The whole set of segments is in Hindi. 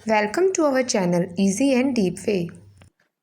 Welcome to our channel Easy and Deep Way.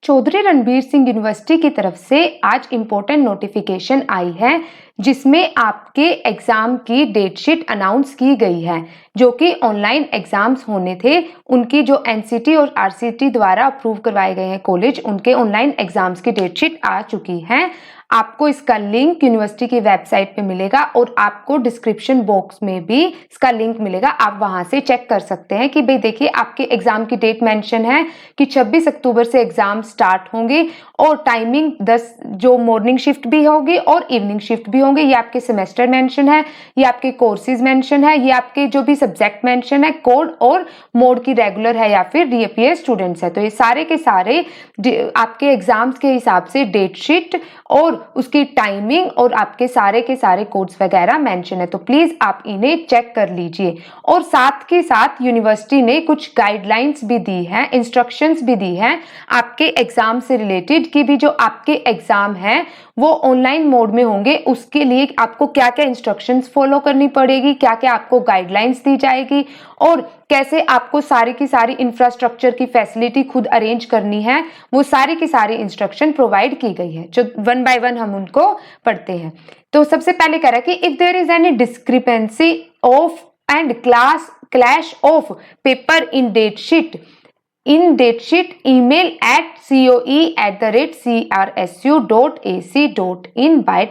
Chaudhary Ranbir Singh university की तरफ से आज इम्पोर्टेंट नोटिफिकेशन आई है जिसमें आपके एग्जाम की डेट शीट अनाउंस की गई है। जो कि ऑनलाइन एग्जाम्स होने थे, उनकी जो एनसीटी और आरसीटी द्वारा अप्रूव करवाए गए हैं कॉलेज, उनके ऑनलाइन एग्जाम्स की डेट शीट आ चुकी है। आपको इसका लिंक यूनिवर्सिटी की वेबसाइट पे मिलेगा और आपको डिस्क्रिप्शन बॉक्स में भी इसका लिंक मिलेगा। आप वहां से चेक कर सकते हैं कि भाई देखिए आपके एग्जाम की डेट मेंशन है कि 26 अक्टूबर से एग्जाम स्टार्ट होंगे और टाइमिंग 10 जो मॉर्निंग शिफ्ट भी होगी और इवनिंग शिफ्ट भी होंगे। ये आपके सेमेस्टर मेंशन है, ये आपके कोर्सेज मेंशन है, ये आपके जो भी सब्जेक्ट मेंशन है, कोड और मोड की रेगुलर है या फिर रीअपियर स्टूडेंट्स है। तो ये सारे के सारे आपके एग्जाम्स के हिसाब से डेट शीट और उसकी टाइमिंग और आपके सारे के सारे कोड्स वगैरह मेंशन है। तो प्लीज आप इन्हें चेक कर लीजिए। और साथ के साथ यूनिवर्सिटी ने कुछ गाइडलाइंस भी दी है, इंस्ट्रक्शंस भी दी है आपके एग्जाम से रिलेटेड कि भी जो आपके एग्जाम है वो ऑनलाइन मोड में होंगे, उसके लिए आपको क्या क्या इंस्ट्रक्शंस फॉलो करनी पड़ेगी, क्या क्या आपको गाइडलाइंस दी जाएगी और कैसे आपको सारी की सारी इंफ्रास्ट्रक्चर की फैसिलिटी खुद अरेंज करनी है, वो सारी की सारी इंस्ट्रक्शन प्रोवाइड की गई है। जो वन बाय वन हम उनको पढ़ते हैं। तो सबसे पहले कह रहा है कि if there is any discrepancy of and clash of paper in date sheet email at coe@crsu.ac.in by।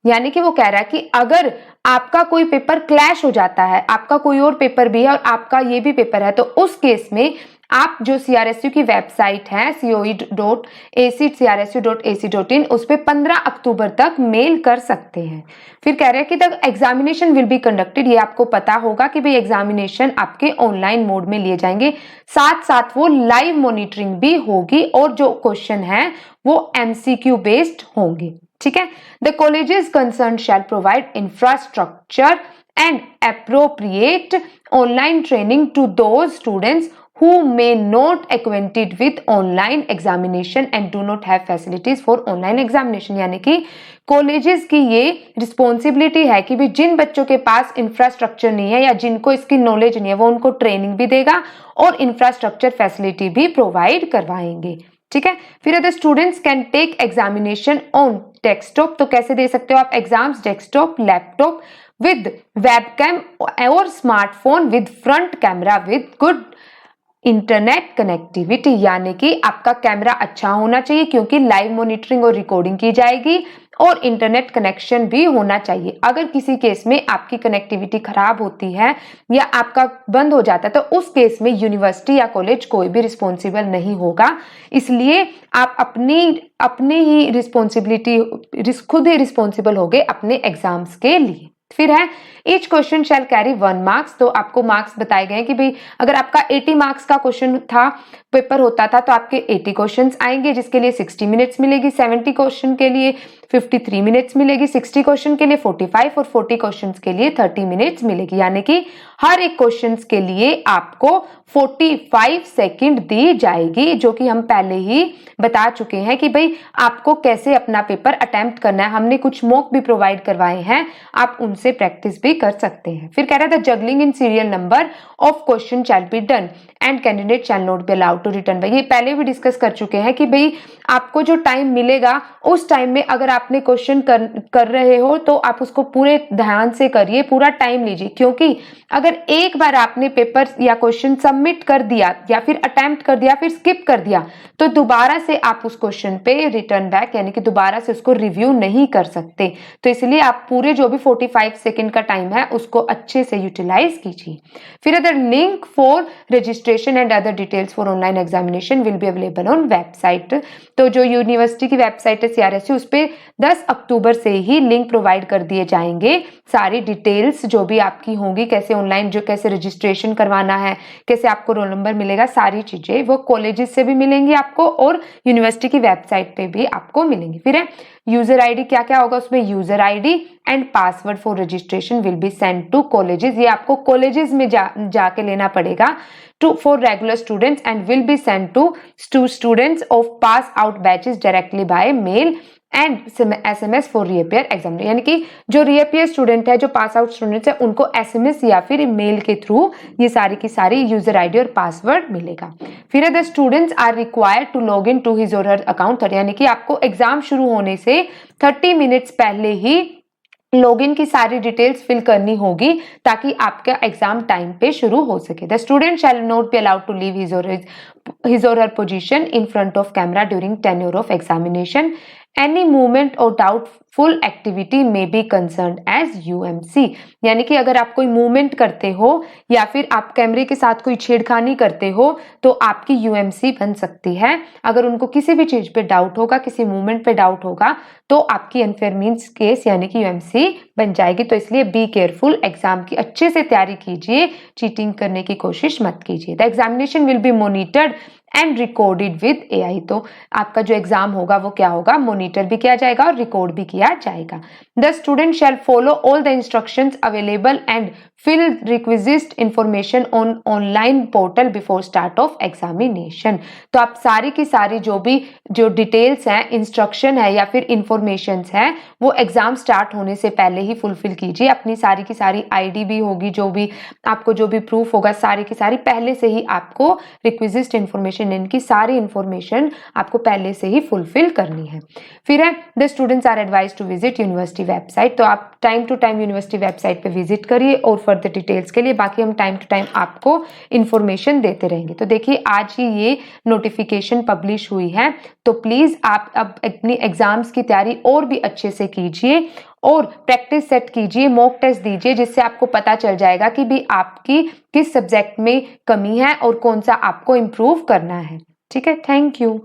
यानी कि वो कह रहा है कि अगर आपका कोई पेपर क्लैश हो जाता है, आपका कोई और पेपर भी है और आपका ये भी पेपर है, तो उस केस में आप जो CRSU की वेबसाइट है coe.ac.crsu.ac.in उस पे 15 अक्टूबर तक मेल कर सकते हैं। फिर कह रहे हैं कि the examination will be conducted, ये आपको पता होगा कि भाई एग्जामिनेशन आपके ऑनलाइन मोड में लिए जाएंगे, साथ साथ वो लाइव मॉनिटरिंग भी होगी और जो क्वेश्चन है वो MCQ बेस्ड होंगे। ठीक है। The colleges concern shall provide infrastructure and appropriate online training to those students who may not acquainted with online examination and do not have facilities for online examination। यानी कि कॉलेजेस की ये रिस्पॉन्सिबिलिटी है कि भी जिन बच्चों के पास इंफ्रास्ट्रक्चर नहीं है या जिनको इसकी नॉलेज नहीं है, वो उनको ट्रेनिंग भी देगा और इंफ्रास्ट्रक्चर फैसिलिटी भी प्रोवाइड करवाएंगे। ठीक है। फिर other students can take examination on desktop, तो कैसे दे सकते हो आप exams? Desktop, laptop with webcam और smartphone with front camera with good internet connectivity. यानी कि आपका कैमरा अच्छा होना चाहिए क्योंकि लाइव मॉनिटरिंग और रिकॉर्डिंग की जाएगी और इंटरनेट कनेक्शन भी होना चाहिए। अगर किसी केस में आपकी कनेक्टिविटी खराब होती है या आपका बंद हो जाता है तो उस केस में यूनिवर्सिटी या कॉलेज कोई भी रिस्पॉन्सिबल नहीं होगा। इसलिए आप अपनी ही रिस्पॉन्सिबिलिटी खुद ही रिस्पॉन्सिबल होगे अपने एग्जाम्स के लिए। फिर है ईच क्वेश्चन शैल कैरी 1 मार्क्स, तो आपको मार्क्स बताए गए कि भाई अगर आपका 80 मार्क्स का क्वेश्चन था, पेपर होता था, तो आपके 80 क्वेश्चंस आएंगे जिसके लिए 60 मिनट्स मिलेगी, 70 क्वेश्चन के लिए 53 मिनट्स मिलेगी, 60 क्वेश्चन के लिए 45 और 40 क्वेश्चंस के लिए 30 मिनट्स मिलेगी। यानी कि हर एक क्वेश्चंस के लिए आपको 45 सेकंड दी जाएगी, जो कि हम पहले ही बता चुके हैं कि भाई आपको कैसे अपना पेपर अटेम्प्ट करना है। हमने कुछ मॉक भी प्रोवाइड करवाए हैं, आप उनसे प्रैक्टिस भी कर सकते हैं। फिर कह रहा था juggling in serial number of question shall be done and candidate shall not be allowed to return. भाई ये पहले भी डिस्कस कर चुके हैं कि भाई आपको जो टाइम मिलेगा उस टाइम में अगर आपने क्वेश्चन कर रहे हो तो आप उसको पूरे ध्यान से करिए, पूरा टाइम लीजिए, क्योंकि अगर एक बार आपने पेपर या क्वेश्चन सबमिट कर दिया या फिर अटेम्प्ट कर दिया फिर स्किप कर दिया तो दोबारा से आप उस क्वेश्चन पे रिटर्न बैक यानी कि दोबारा से उसको रिव्यू नहीं कर सकते। तो इसलिए आप पूरे जो भी 45 सेकंड का टाइम है उसको अच्छे से यूटिलाइज कीजिए। फिर other link for registration and other details for online examination will be available on website. तो जो यूनिवर्सिटी की वेबसाइट है CRSU, उस पे 10 अक्टूबर से ही लिंक प्रोवाइड कर दिए जाएंगे, सारी डिटेल्स जो भी आपकी होंगी, कैसे ऑनलाइन जो कैसे रजिस्ट्रेशन करवाना है, कैसे आपको रोल नंबर मिलेगा, सारी चीजें वो कॉलेजेस से भी मिलेंगी आपको और यूनिवर्सिटी की वेबसाइट पे भी आपको मिलेंगी। फिर है यूजर आईडी, क्या क्या होगा उसमें? User ID and password for registration will be send to colleges, ये आपको कॉलेजेस में जाके लेना पड़ेगा for regular students and will be sent to students of pass out batches directly by mail and SMS for reappear exam, यानी कि जो रीअपियर स्टूडेंट है, जो पास आउट स्टूडेंट है, उनको SMS या फिर ईमेल के थ्रू ये सारी की सारी यूजर आईडी और पासवर्ड मिलेगा। फिर the students are required to log in to his or her account, यानी कि आपको एग्जाम शुरू होने से 30 मिनट्स पहले ही लॉगिन की सारी डिटेल्स फिल करनी होगी ताकि आपका एग्जाम टाइम पे शुरू हो सके। The student shall not be allowed to leave his or her position in front of camera during tenure of examination. Any movement or doubtful activity may be concerned as UMC, यानी कि अगर आप कोई मूवमेंट करते हो या फिर आप कैमरे के साथ कोई छेड़खानी करते हो तो आपकी UMC बन सकती है। अगर उनको किसी भी चीज पे डाउट होगा, किसी मूवमेंट पे डाउट होगा तो आपकी अनफेयर मीन्स केस यानी कि UMC बन जाएगी। तो इसलिए बी केयरफुल, एग्जाम की अच्छे से तैयारी कीजिए, चीटिंग करने की कोशिश मत कीजिए। The examination will be monitored and recorded with AI, तो आपका जो एग्जाम होगा वो क्या होगा, मॉनिटर भी किया जाएगा और रिकॉर्ड भी किया जाएगा। The student shall follow all the instructions available and fill requisite information on online portal before start of examination. तो आप सारी की सारी जो डिटेल्स हैं, इंस्ट्रक्शन है या फिर इंफॉर्मेशन है, वो एग्जाम स्टार्ट होने से पहले ही फुलफिल कीजिए। अपनी सारी की सारी ID भी होगी, जो भी आपको जो भी प्रूफ होगा, सारी की सारी पहले से ही आपको रिक्विजिट इंफॉर्मेशन, इनकी सारी इंफॉर्मेशन आपको पहले से ही फुलफिल करनी है। फिर है the students are advise to visit university website, तो आप time to time university website पे विजिट करिए और फर्दर डिटेल्स के लिए बाकी हम टाइम टू टाइम आपको इंफॉर्मेशन देते रहेंगे। तो देखिए आज ही ये नोटिफिकेशन पब्लिश हुई है, तो प्लीज आप अब अपनी एग्जाम्स की तैयारी और भी अच्छे से कीजिए और प्रैक्टिस सेट कीजिए, मॉक टेस्ट दीजिए, जिससे आपको पता चल जाएगा कि भी आपकी किस सब्जेक्ट में कमी है और कौन सा आपको इम्प्रूव करना है। ठीक है, थैंक यू।